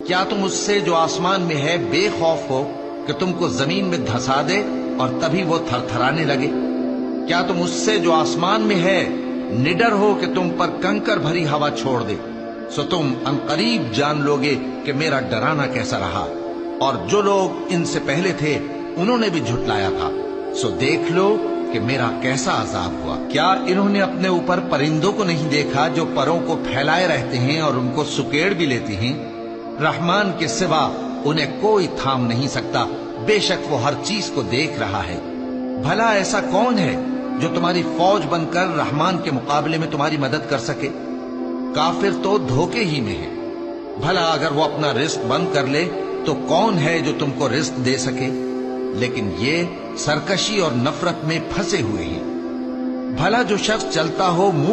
کیا تم اس سے جو آسمان میں ہے بے خوف ہو کہ تم کو زمین میں دھسا دے اور تبھی وہ تھر تھرانے لگے؟ کیا تم اس سے جو آسمان میں ہے نڈر ہو کہ تم پر کنکر بھری ہوا چھوڑ دے؟ سو تم عنقریب جان لوگے کہ میرا ڈرانا کیسا رہا، اور جو لوگ ان سے پہلے تھے انہوں نے بھی جھٹلایا تھا، سو دیکھ لو کہ میرا کیسا عذاب ہوا۔ کیا انہوں نے اپنے اوپر پرندوں کو نہیں دیکھا جو پروں کو پھیلائے رہتے ہیں اور ان کو سکیڑ بھی لیتی ہیں؟ رحمان کے سوا انہیں کوئی تھام نہیں سکتا، بے شک وہ ہر چیز کو دیکھ رہا ہے۔ بھلا ایسا کون ہے جو تمہاری فوج بن کر رحمان کے مقابلے میں تمہاری مدد کر سکے؟ کافر تو دھوکے ہی میں ہے۔ بھلا اگر وہ اپنا رزق بند کر لے تو کون ہے جو تم کو رزق دے سکے؟ لیکن یہ سرکشی اور نفرت میں پھنسے ہوئے ہیں۔ بھلا جو شخص چلتا ہو منہ